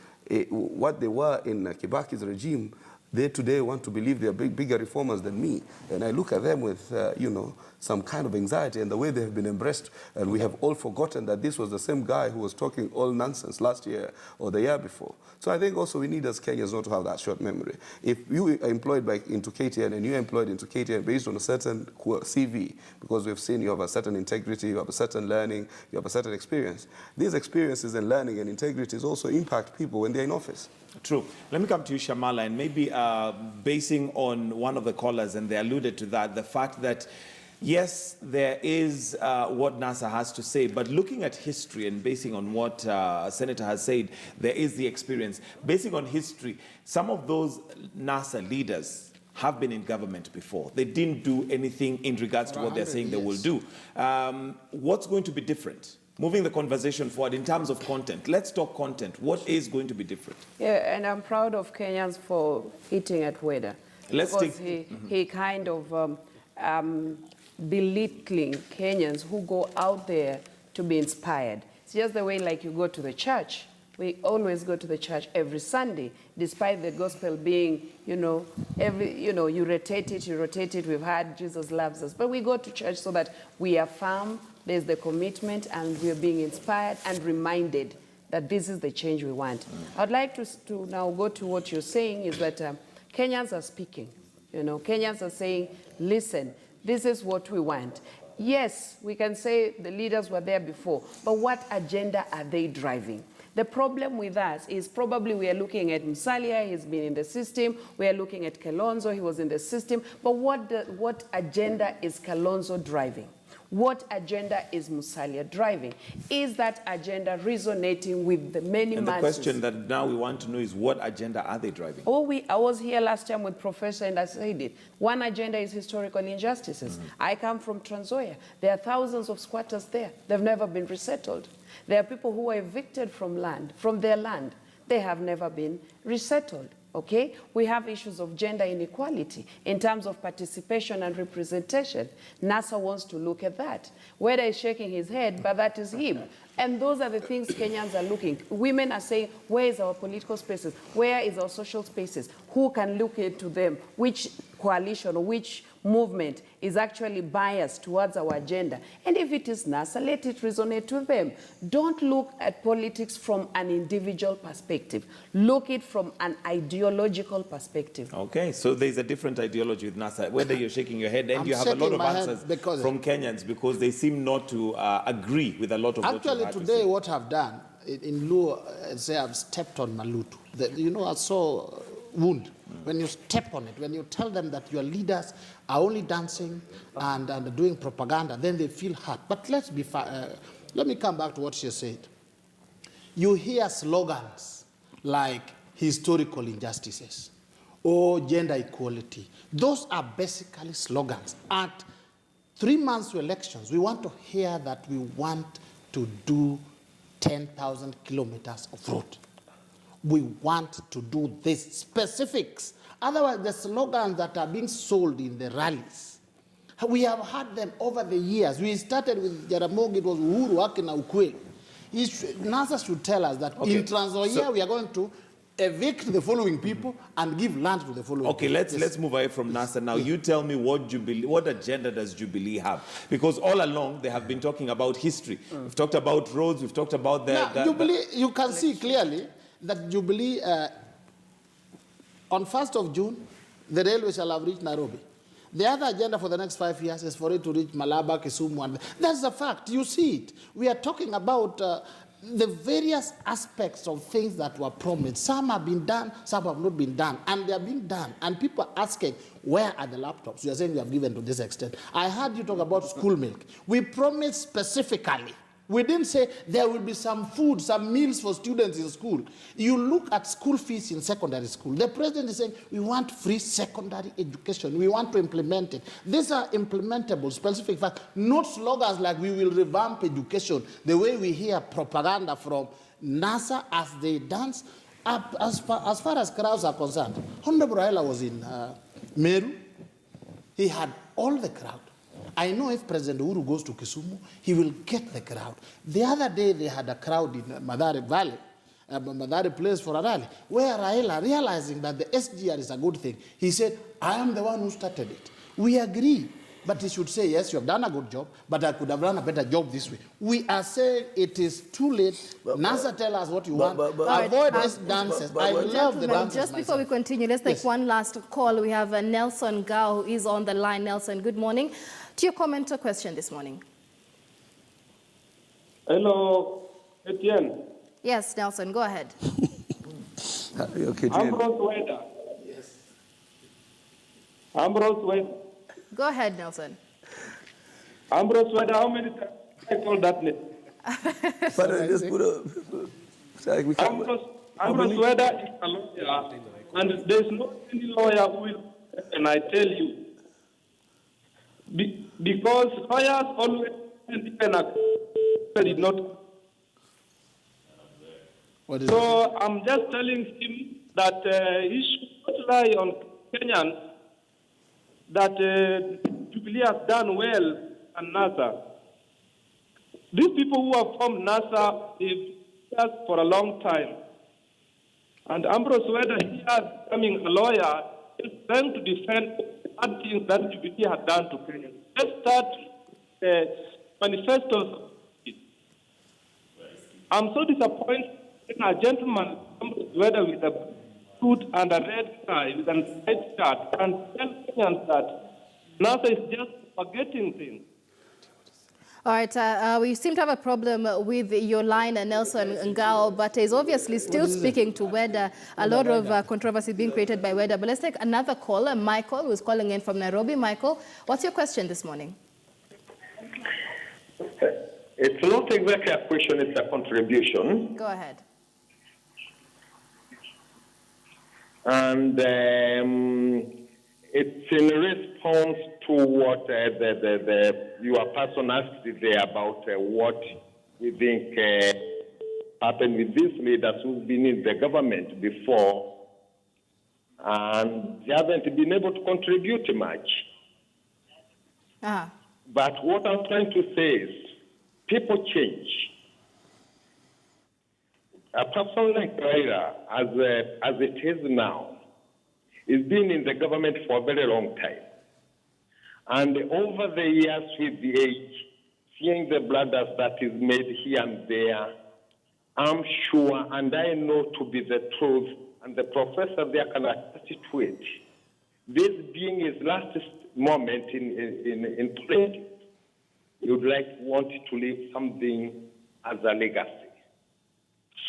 what they were in Kibaki's regime, they today want to believe they are bigger reformers than me. And I look at them with, you know, some kind of anxiety and the way they have been embraced. And we have all forgotten that this was the same guy who was talking all nonsense last year or the year before. So I think also we need as Kenyans not to have that short memory. If you are employed into KTN and you're employed into KTN based on a certain CV, because we've seen you have a certain integrity, you have a certain learning, you have a certain experience. These experiences and learning and integrities also impact people when they're in office. True. Let me come to you, Shamala, and maybe basing on one of the callers, and they alluded to that, the fact that yes, there is what NASA has to say, but looking at history and basing on what Senator has said, there is the experience. Basing on history, some of those NASA leaders have been in government before. They didn't do anything in regards to what they're saying they will do. What's going to be different? Moving the conversation forward in terms of content. Let's talk content. What is going to be different? Yeah, and I'm proud of Kenyans for eating at Weda. Because he kind of belittling Kenyans who go out there to be inspired. It's just the way like you go to the church. We always go to the church every Sunday, despite the gospel being, you know, you rotate it, we've had Jesus loves us. But we go to church so that we are firm, there's the commitment, and we're being inspired and reminded that this is the change we want. I'd like to now go to what you're saying is that Kenyans are speaking. You know, Kenyans are saying, listen, this is what we want. Yes, we can say the leaders were there before, but what agenda are they driving? The problem with us is probably we are looking at Musalia, he's been in the system. We are looking at Kalonzo, he was in the system. But what agenda is Kalonzo driving? What agenda is Musalia driving? Is that agenda resonating with the many And the masses? question that now we want to know is, what agenda are they driving? I was here last time with Professor and I said it. One agenda is historical injustices. I come from Trans Nzoia. There are thousands of squatters there. They've never been resettled. There are people who are evicted from their land. They have never been resettled. Okay? We have issues of gender inequality in terms of participation and representation. NASA wants to look at that. Whether he's shaking his head, but that is him. And those are the things Kenyans are looking. Women are saying, where is our political spaces? Where is our social spaces? Who can look into them? Which coalition or which movement is actually biased towards our agenda? And if it is NASA, let it resonate with them. Don't look at politics from an individual perspective. Look at it from an ideological perspective. Okay, so there's a different ideology with NASA, whether you're shaking your head and I'm you have a lot of shaking my answers head because- from Kenyans because they seem not to agree with a lot of what you Actually, had to today, say. what I've done in lieu, say I've stepped on Malutu. I saw wound. When you step on it, when you tell them that your leaders are only dancing and doing propaganda, then they feel hurt. But let me come back to what she said. You hear slogans like historical injustices or gender equality. Those are basically slogans. At 3 months to elections, we want to hear that we want to do 10,000 kilometers of road. We want to do these specifics. Otherwise, the slogans that are being sold in the rallies, we have had them over the years. We started with Jaramogi, it was Uhuru, Haki na Ukweli. NASA should tell us that in Trans Nzoia, we are going to evict the following people and give land to the following people. Let's move away from NASA now. You tell me what agenda does Jubilee have? Because all along they have been talking about history. We've talked about roads, we've talked about Jubilee, you can see clearly that Jubilee, on 1st of June, the railway shall have reached Nairobi. The other agenda for the next 5 years is for it to reach Malaba, Kisumu, and that's a fact. You see it. We are talking about the various aspects of things that were promised. Some have been done, some have not been done, and they are being done. And people are asking, where are the laptops? You are saying we have given to this extent. I heard you talk about school milk. We promised specifically. We didn't say there will be some food, some meals for students in school. You look at school fees in secondary school. The president is saying, we want free secondary education. We want to implement it. These are implementable, specific facts, not slogans like we will revamp education, the way we hear propaganda from NASA as they dance. As far as crowds are concerned, Honorable Raila was in Meru. He had all the crowd. I know if President Uhuru goes to Kisumu, he will get the crowd. The other day, they had a crowd in Madare Valley, Madare Place for a rally, where Raila, realizing that the SGR is a good thing, he said, I am the one who started it. We agree. But he should say, yes, you have done a good job, but I could have done a better job this way. We are saying it is too late. NASA, tell us what you want. Avoid these dances. I love the dances. Just before we continue, let's take one last call. We have Nelson Gao, who is on the line. Nelson, good morning. To your comment or question this morning. Hello, Etienne. Yes, Nelson, go ahead. Okay, Ambrose Weda. Yes. Ambrose Weda. Go ahead, Nelson. Ambrose Weda, how many times I call that name? Just put up. Ambrose Weda is a lawyer, and there's no any lawyer who will, and I tell you, because lawyers always did not. So I'm just telling him that he should not lie on Kenyans that Jubilee has done well and NASA. These people who have formed NASA, they've been for a long time. And Ambrose Weda, he is becoming a lawyer, is trying to defend bad things that Jubilee had done to Kenyans. Let's start manifestos. I'm so disappointed in a gentleman, Ambrose Weda, with a suit and a red tie, with a red shirt, and tell Kenyans that NASA is just forgetting things. All right, we seem to have a problem with your line, Nelson Ngao, but he's obviously still speaking to Weda. A lot of controversy being created by Weda. But let's take another caller, Michael, who's calling in from Nairobi. Michael, what's your question this morning? It's not exactly a question, it's a contribution. Go ahead. And it's in response to what your person asked there about what we think happened with these leaders who've been in the government before, and they haven't been able to contribute much. But what I'm trying to say is, people change. A person like Raila, as it is now, is been in the government for a very long time. And over the years with the age, seeing the blunders that is made here and there, I'm sure, and I know to be the truth, and the professor there can attest to it, this being his last moment in politics, he would want to leave something as a legacy.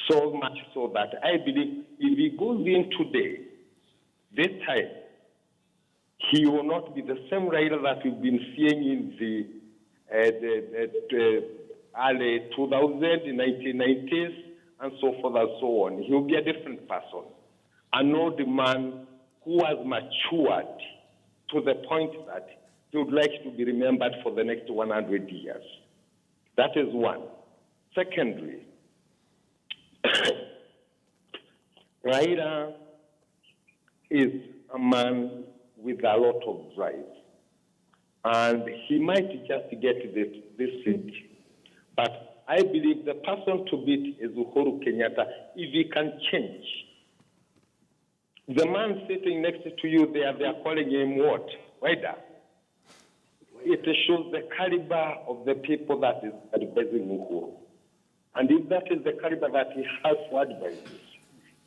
So much so that I believe if he goes in today, this time, he will not be the same Raila that we've been seeing in the early 2000s, 1990s, and so forth and so on. He will be a different person. An old man who has matured to the point that he would like to be remembered for the next 100 years. That is one. Secondly, Raila is a man with a lot of drive. And he might just get this seat. But I believe the person to beat is Uhuru Kenyatta if he can change. The man sitting next to you there, they are calling him what? Waida. It shows the caliber of the people that is advising Uhuru. And if that is the caliber that he has for advisors,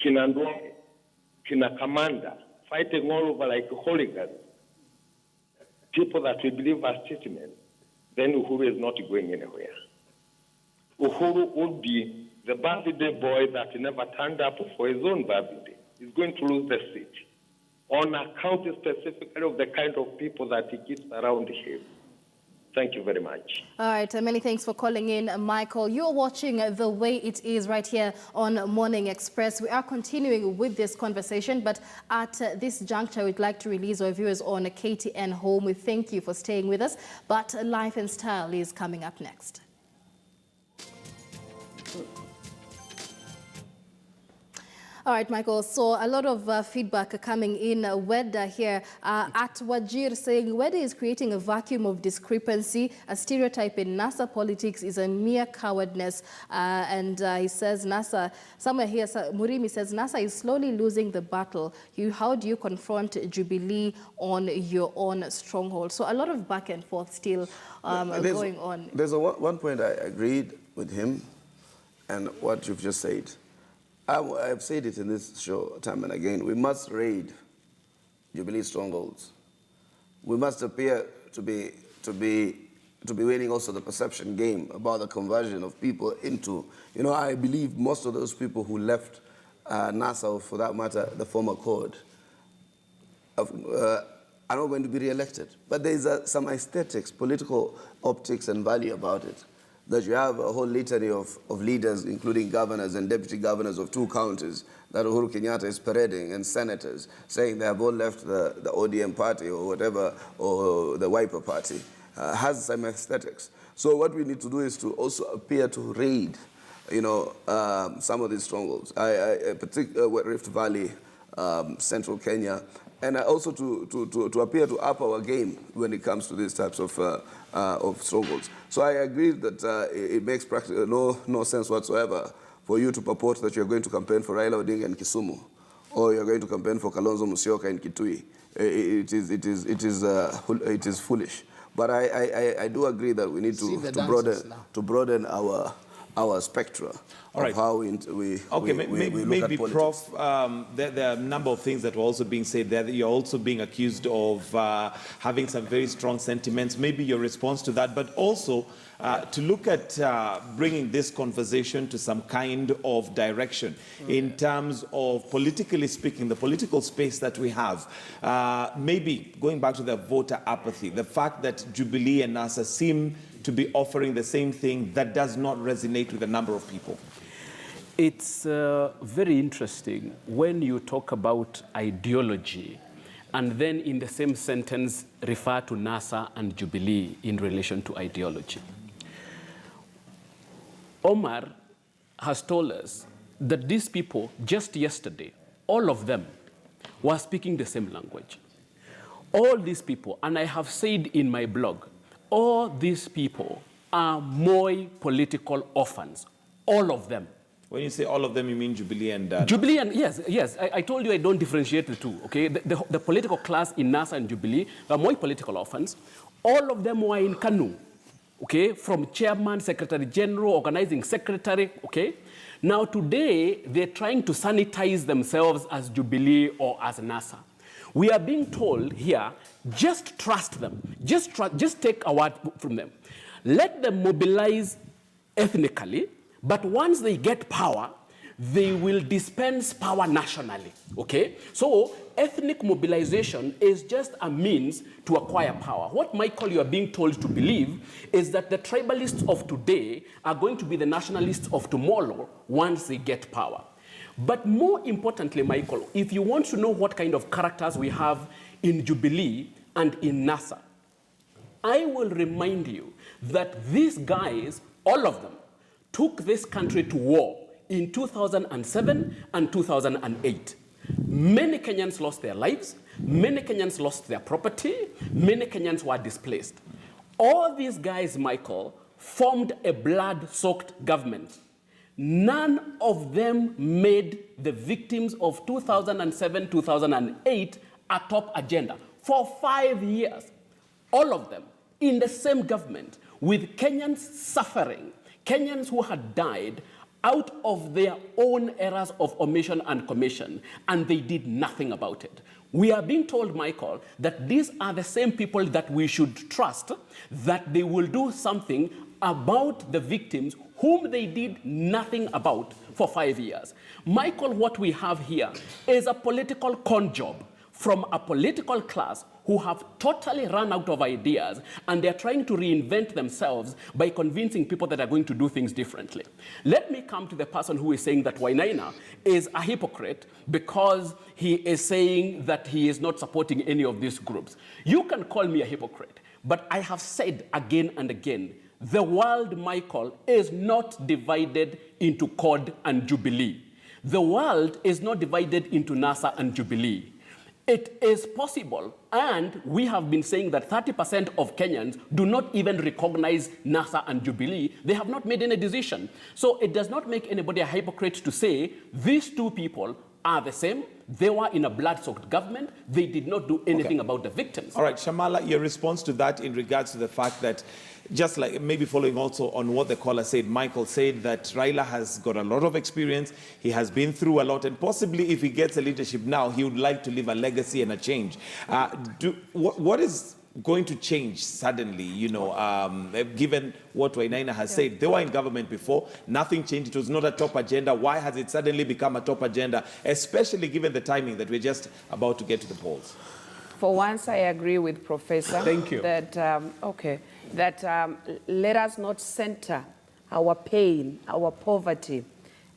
Kina Ndwale, Kina Kamanda, fighting all over like hooligans, people that we believe are statesmen, then Uhuru is not going anywhere. Uhuru would be the birthday boy that never turned up for his own birthday. He's going to lose the seat on account specifically of the kind of people that he keeps around him. Thank you very much. All right, many thanks for calling in, Michael. You're watching The Way It Is right here on Morning Express. We are continuing with this conversation, but at this juncture, we'd like to release our viewers on KTN Home. We thank you for staying with us, but Life and Style is coming up next. All right, Michael, so a lot of feedback coming in. Weda here at Wajir saying Weda is creating a vacuum of discrepancy. A stereotype in NASA politics is a mere cowardness. And he says NASA, somewhere here, Murimi says NASA is slowly losing the battle. How do you confront Jubilee on your own stronghold? So a lot of back and forth still going on. There's one point I agreed with him and what you've just said. I've said it in this show time and again. We must raid Jubilee strongholds. We must appear to be winning also the perception game about the conversion of people into, I believe most of those people who left NASA, or for that matter, the former CORD, are not going to be re-elected. But there is some aesthetics, political optics and value about it. That you have a whole litany of leaders, including governors and deputy governors of 2 counties, that Uhuru Kenyatta is parading, and senators, saying they have all left the ODM party or whatever, or the Wiper party, has some aesthetics. So what we need to do is to also appear to raid, some of these strongholds, particularly Rift Valley, Central Kenya, and also to appear to up our game when it comes to these types of strongholds. So I agree that it makes no sense whatsoever for you to purport that you're going to campaign for Raila Odinga in Kisumu, or you're going to campaign for Kalonzo Musyoka in Kitui. It is foolish. But I do agree that we need to broaden our spectra of how we look at politics. Prof, there are a number of things that were also being said there. You're also being accused of having some very strong sentiments. Maybe your response to that, but also to look at bringing this conversation to some kind of direction in terms of, politically speaking, the political space that we have. Maybe going back to the voter apathy, the fact that Jubilee and NASA seem to be offering the same thing that does not resonate with a number of people? It's very interesting when you talk about ideology and then in the same sentence refer to NASA and Jubilee in relation to ideology. Omar has told us that these people, just yesterday, all of them were speaking the same language. All these people, and I have said in my blog, all these people are Moi political orphans, all of them. When you say all of them, you mean Jubilee and... Jubilee and, yes. I told you I don't differentiate the two, okay? The political class in NASA and Jubilee are Moi political orphans. All of them were in KANU, okay? From chairman, secretary general, organizing secretary, okay? Now today, they're trying to sanitize themselves as Jubilee or as NASA. We are being told here, just trust them. Just take a word from them. Let them mobilize ethnically, but once they get power, they will dispense power nationally, okay? So ethnic mobilization is just a means to acquire power. What, Michael, you are being told to believe is that the tribalists of today are going to be the nationalists of tomorrow once they get power. But more importantly, Michael, if you want to know what kind of characters we have in Jubilee and in NASA, I will remind you that these guys, all of them, took this country to war in 2007 and 2008. Many Kenyans lost their lives, many Kenyans lost their property, many Kenyans were displaced. All these guys, Michael, formed a blood-soaked government. None of them made the victims of 2007, 2008 a top agenda. For 5 years, all of them in the same government, with Kenyans suffering, Kenyans who had died out of their own errors of omission and commission, and they did nothing about it. We are being told, Michael, that these are the same people that we should trust, that they will do something about the victims whom they did nothing about for 5 years. Michael, what we have here is a political con job from a political class who have totally run out of ideas, and they're trying to reinvent themselves by convincing people that are going to do things differently. Let me come to the person who is saying that Wainaina is a hypocrite because he is saying that he is not supporting any of these groups. You can call me a hypocrite, but I have said again and again, the world, Michael, is not divided into CORD and Jubilee. The world is not divided into NASA and Jubilee. It is possible, and we have been saying that 30% of Kenyans do not even recognize NASA and Jubilee. They have not made any decision. So it does not make anybody a hypocrite to say these two people are the same. They were in a blood-soaked government. They did not do anything about the victims. All right, Shamala, your response to that in regards to the fact that, just like maybe following also on what the caller said, Michael said that Raila has got a lot of experience, he has been through a lot, and possibly if he gets a leadership now, he would like to leave a legacy and a change. What is going to change suddenly, you know, given what Wainaina has said? They were in government before, nothing changed, it was not a top agenda. Why has it suddenly become a top agenda, especially given the timing that we're just about to get to the polls? For once, I agree with Professor. Thank you. That, let us not center our pain, our poverty,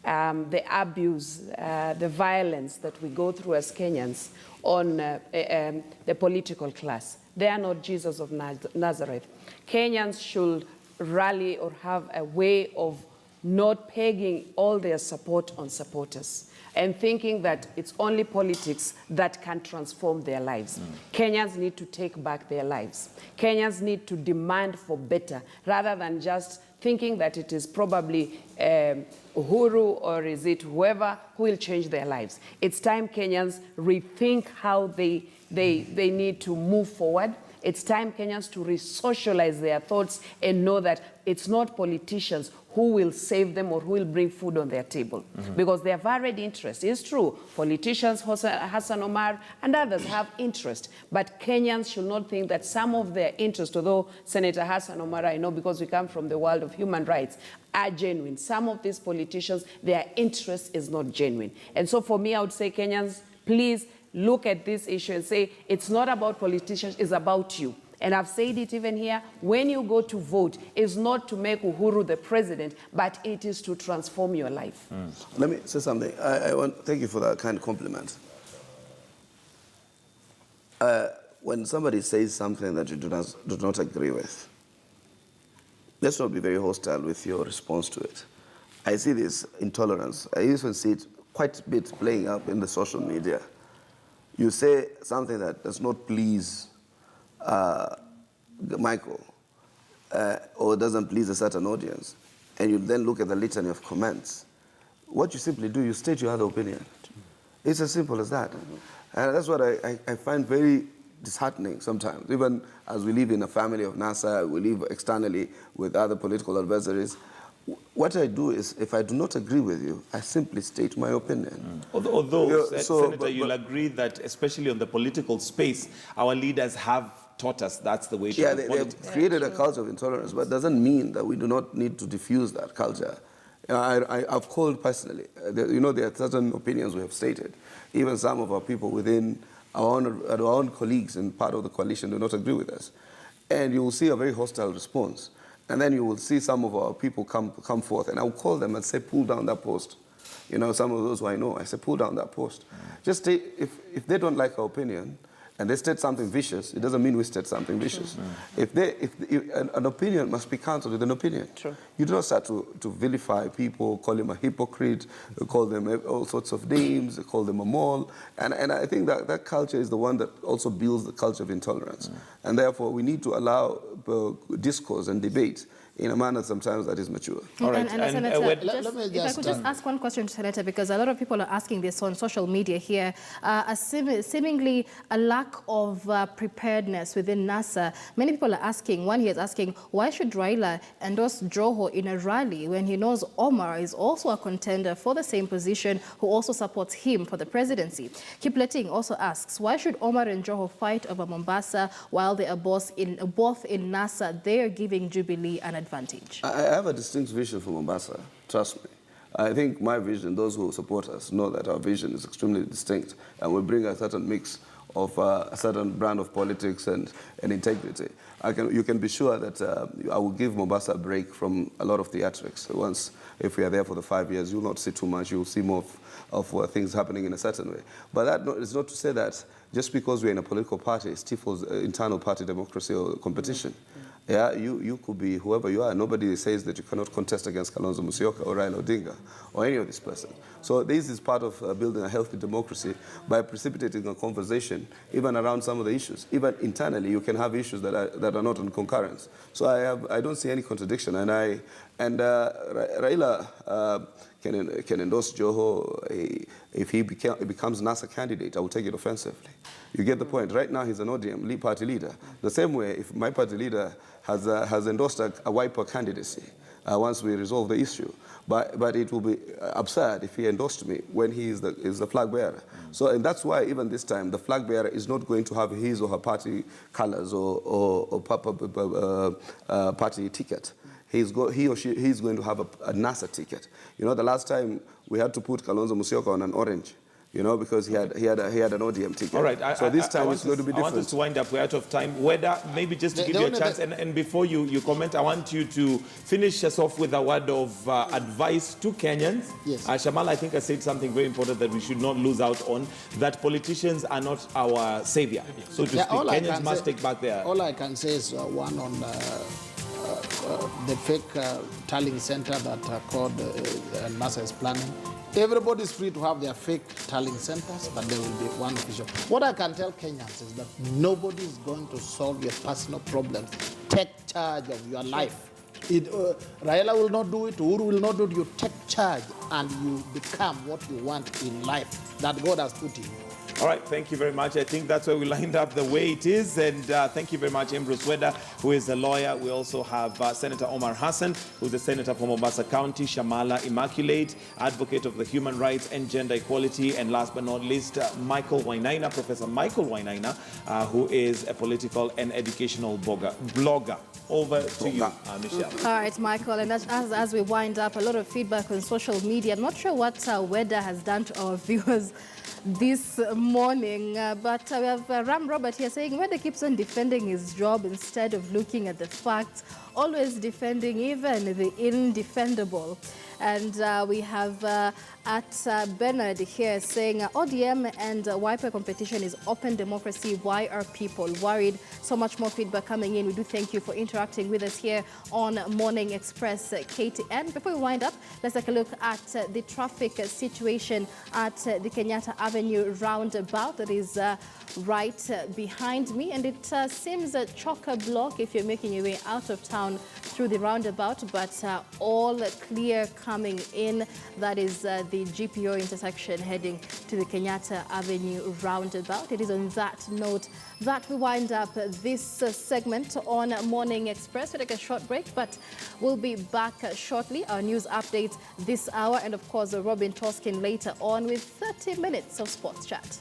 the abuse, the violence that we go through as Kenyans on the political class. They are not Jesus of Nazareth. Kenyans should rally or have a way of not pegging all their support on supporters and thinking that it's only politics that can transform their lives. Kenyans need to take back their lives. Kenyans need to demand for better rather than just thinking that it is probably Uhuru or is it whoever who will change their lives. It's time Kenyans rethink how they need to move forward. It's time Kenyans to re-socialize their thoughts and know that it's not politicians who will save them or who will bring food on their table. Because they have varied interests. It's true, politicians, Hassan Omar and others have interest. But Kenyans should not think that some of their interests, although Senator Hassan Omar, I know because we come from the world of human rights, are genuine. Some of these politicians, their interest is not genuine. And so for me, I would say, Kenyans, please look at this issue and say, it's not about politicians, it's about you. And I've said it even here, when you go to vote, it's not to make Uhuru the president, but it is to transform your life. Let me say something. Thank you for that kind compliment. When somebody says something that you do not agree with, let's not be very hostile with your response to it. I see this intolerance. I even see it quite a bit playing up in the social media. You say something that does not please Michael or doesn't please a certain audience, and you then look at the litany of comments. What you simply do, you state your other opinion. It's as simple as that. And that's what I find very disheartening sometimes. Even as we live in a family of NASA, we live externally with other political adversaries. What I do is, if I do not agree with you, I simply state my opinion. Although Senator, you'll agree that, especially on the political space, our leaders have taught us that's the way to do politics. They've created a culture of intolerance, but it doesn't mean that we do not need to diffuse that culture. I've called personally. There are certain opinions we have stated. Even some of our people within our own colleagues in part of the coalition do not agree with us. And you will see a very hostile response. And then you will see some of our people come forth, and I will call them and say, pull down that post. Some of those who I know, I say, pull down that post. Just stay, if they don't like our opinion, and they state something vicious, it doesn't mean we state something vicious. If an opinion must be countered with an opinion. Sure. You do not start to vilify people, call them a hypocrite, call them all sorts of names, call them a mole. And I think that culture is the one that also builds the culture of intolerance. And therefore, we need to allow discourse and debate in a manner sometimes that is mature. All right. Senator, if I could just ask one question, Senator, because a lot of people are asking this on social media here, seemingly a lack of preparedness within NASA. Many people are asking, one here is asking, why should Raila endorse Joho in a rally when he knows Omar is also a contender for the same position who also supports him for the presidency? Kipleting also asks, why should Omar and Joho fight over Mombasa while they are both in NASA? They are giving Jubilee an advantage. I have a distinct vision for Mombasa, trust me. I think my vision, those who support us know that our vision is extremely distinct, and we bring a certain mix of a certain brand of politics and integrity. You can be sure that I will give Mombasa a break from a lot of theatrics. Once, if we are there for the 5 years, you'll not see too much. You'll see more of things happening in a certain way. But that is not to say that just because we're in a political party, it stifles internal party democracy or competition. Yeah, you could be whoever you are. Nobody says that you cannot contest against Kalonzo Musyoka or Raila Odinga or any of these persons. So this is part of building a healthy democracy by precipitating a conversation, even around some of the issues. Even internally, you can have issues that are not in concurrence. So I don't see any contradiction. And Raila can endorse Joho. If he becomes NASA candidate, I will take it offensively. You get the point. Right now, he's an ODM party leader. The same way, if my party leader has endorsed a Wiper candidacy once we resolve the issue, but it will be absurd if he endorsed me when he is the flag bearer. So, and that's why even this time, the flag bearer is not going to have his or her party colors or party ticket. He or she is going to have a NASA ticket. The last time we had to put Kalonzo Musyoka on an orange, because he had an ODM ticket. All right. So this time it's going to be different. I want us to wind up. We're out of time. Maybe just to give you a chance, and before you comment, I want you to finish us off with a word of advice to Kenyans. Yes. Shamal, I think I said something very important that we should not lose out on, that politicians are not our savior, so to speak. Kenyans must take back their... All I can say is one on the fake tallying center that called NASA is planning. Everybody is free to have their fake tallying centers, but there will be one official. What I can tell Kenyans is that nobody is going to solve your personal problems. Take charge of your life. Raila will not do it, Uhuru will not do it. You take charge and you become what you want in life that God has put in you. All right, thank you very much. I think that's where we lined up the way it is. And thank you very much, Ambrose Weda, who is a lawyer. We also have Senator Omar Hassan, who's the senator from Mombasa County, Shamala Immaculate, advocate of the human rights and gender equality, and last but not least, Michael Wainaina, Professor Michael Wainaina, who is a political and educational blogger. Over to you, Michelle. All right, Michael, and as we wind up, a lot of feedback on social media. I'm not sure what Weda has done to our viewers. this morning. But we have Ram Robert here saying Weda keeps on defending his job instead of looking at the facts, always defending even the indefendable. And we have Bernard here saying ODM and Wiper competition is open democracy. Why are people worried? So much more feedback coming in. We do thank you for interacting with us here on Morning Express KTN. Before we wind up, let's take a look at the traffic situation at the Kenyatta Avenue roundabout that is right behind me. And it seems a chock-a-block if you're making your way out of town through the roundabout, but all clear coming in. That is the GPO intersection heading to the Kenyatta Avenue roundabout. It is on that note that we wind up this segment on Morning Express. We'll take a short break, but we'll be back shortly. Our news updates this hour, and of course, Robin Toskin later on with 30 minutes of sports chat.